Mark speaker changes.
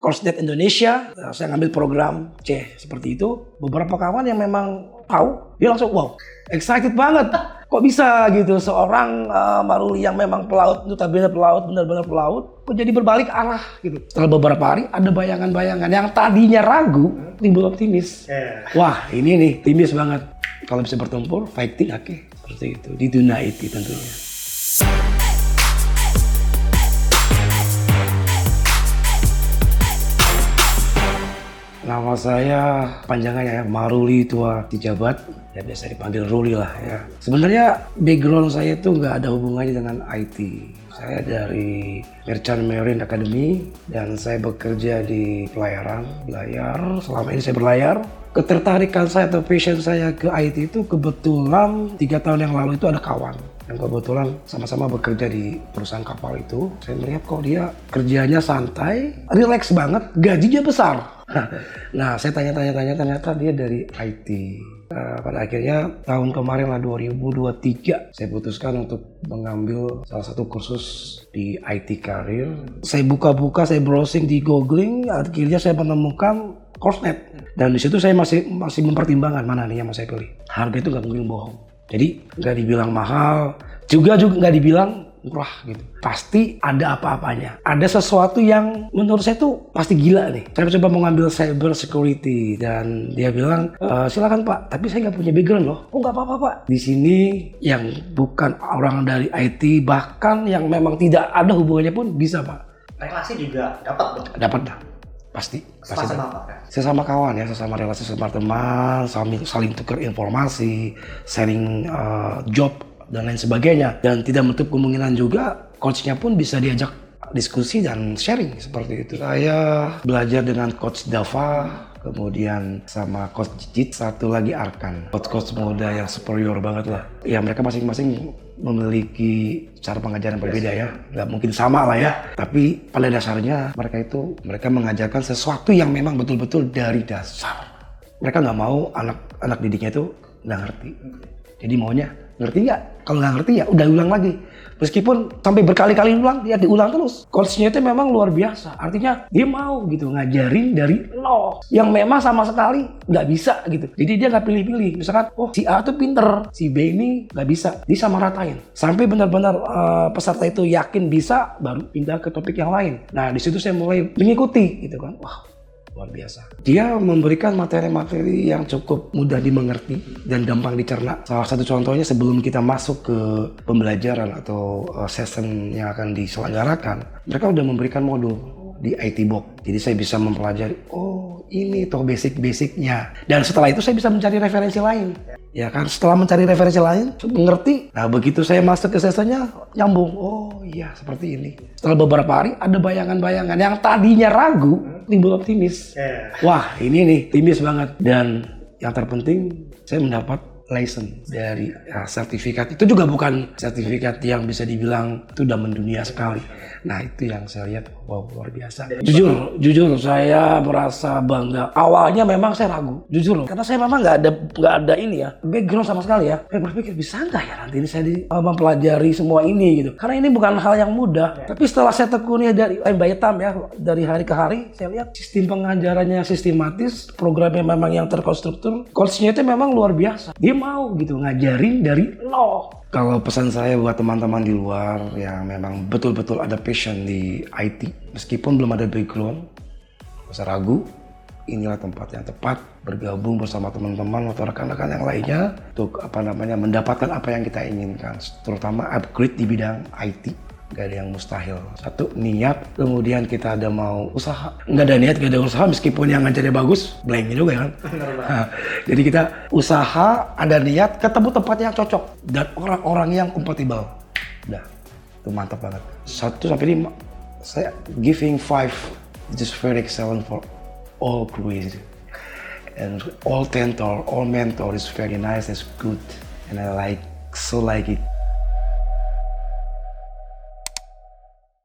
Speaker 1: Korsnet Indonesia, saya ngambil program C seperti itu. Beberapa kawan yang memang tahu, dia langsung wow, excited banget. Kok bisa gitu seorang Maruli yang memang pelaut, notabene pelaut, benar-benar pelaut, kok jadi berbalik arah gitu. Setelah beberapa hari ada bayangan-bayangan yang tadinya ragu, timbul optimis. Wah ini nih, optimis banget. Kalau bisa bertempur, fighting, oke. Seperti itu, di dunia IT tentunya. Nama saya panjangannya ya, Maruli Tua Tijabat, ya biasa dipanggil Ruli lah ya. Sebenarnya background saya itu nggak ada hubungannya dengan IT. Saya dari Merchant Marine Academy dan saya bekerja di pelayaran, belayar. Selama ini saya berlayar. Ketertarikan saya atau passion saya ke IT itu kebetulan 3 tahun yang lalu itu ada kawan yang kebetulan sama-sama bekerja di perusahaan kapal itu. Saya melihat kok dia kerjanya santai, relax banget, gajinya besar. Nah, saya tanya-tanya, ternyata dia dari IT. Pada akhirnya tahun kemarin lah 2023, saya putuskan untuk mengambil salah satu kursus di IT Career. Saya buka-buka, saya browsing di googling, akhirnya saya menemukan Korsnet. Dan di situ saya masih mempertimbangkan mana nih yang mau saya pilih. Harga itu nggak mungkin bohong. Jadi nggak dibilang mahal, juga nggak dibilang murah gitu. Pasti ada apa-apanya. Ada sesuatu yang menurut saya tuh pasti gila nih. Saya coba mau ngambil cyber security dan dia bilang, silakan Pak, tapi saya nggak punya background loh. Oh nggak apa-apa Pak. Di sini yang bukan orang dari IT, bahkan yang memang tidak ada hubungannya pun bisa Pak.
Speaker 2: Relasi juga dapat dong?
Speaker 1: Dapat dah. Pasti.
Speaker 2: Sama apa kan?
Speaker 1: Sesama kawan ya, sesama relasi, sesama teman, saling tukar informasi, sharing job dan lain sebagainya. Dan tidak menutup kemungkinan juga coachnya pun bisa diajak diskusi dan sharing seperti itu. Saya belajar dengan coach Dava, kemudian sama coach Jit, satu lagi Arkan. Coach muda yang superior banget lah. Ya mereka masing-masing memiliki cara pengajaran berbeda ya, nggak mungkin sama lah ya. Tapi pada dasarnya mereka mengajarkan sesuatu yang memang betul-betul dari dasar. Mereka nggak mau anak didiknya itu nggak ngerti. Jadi maunya ngerti nggak? Kalau nggak ngerti ya udah ulang lagi. Meskipun sampai berkali-kali ulang, ya diulang terus. Coachnya itu memang luar biasa. Artinya dia mau gitu ngajarin dari nol. Yang memang sama sekali nggak bisa gitu. Jadi dia nggak pilih-pilih. Misalkan, oh si A tuh pinter, si B ini nggak bisa. Disamaratain. Sampai benar-benar peserta itu yakin bisa, baru pindah ke topik yang lain. Nah di situ saya mulai mengikuti gitu kan. Wah, luar biasa. Dia memberikan materi-materi yang cukup mudah dimengerti dan gampang dicerna. Salah satu contohnya sebelum kita masuk ke pembelajaran atau session yang akan diselenggarakan, mereka udah memberikan modul di IT Box. Jadi saya bisa mempelajari, oh ini toh basic-basicnya. Dan setelah itu saya bisa mencari referensi lain. Ya kan, setelah mencari referensi lain, mengerti. Nah begitu saya masuk ke sessionnya, nyambung. Oh iya seperti ini. Setelah beberapa hari ada bayangan-bayangan yang tadinya ragu, timbul optimis. Wah ini nih, optimis banget. Dan yang terpenting, saya mendapat license dari sertifikat. Itu juga bukan sertifikat yang bisa dibilang itu udah mendunia sekali. Nah itu yang saya lihat, wow luar biasa. Jujur saya merasa bangga. Awalnya memang saya ragu, jujur loh, karena saya memang nggak ada ini ya background sama sekali ya. Saya berpikir bisa nggak ya nanti ini saya mempelajari semua ini gitu. Karena ini bukan hal yang mudah. Tapi setelah saya tekuni dari by time ya, dari hari ke hari, saya lihat sistem pengajarannya sistematis, programnya memang yang terkonstruktur. Coachnya itu memang luar biasa. Dia mau gitu ngajarin dari nol. Kalau pesan saya buat teman-teman di luar yang memang betul-betul ada passion di IT, meskipun belum ada background, gak usah ragu, inilah tempat yang tepat bergabung bersama teman-teman atau rekan-rekan yang lainnya untuk mendapatkan apa yang kita inginkan, terutama upgrade di bidang IT. Gak ada yang mustahil. Satu, niat, kemudian kita ada mau usaha. Nggak ada niat, gak ada usaha, meskipun yang ngajarnya bagus, blank juga kan. Jadi kita usaha, ada niat, ketemu tempat yang cocok dan orang-orang yang kompatibel. Udah, itu mantap banget. 1 sampai 5, saya giving 5, it is very excellent for all crews. And all mentor is very nice, it's good, and I like it.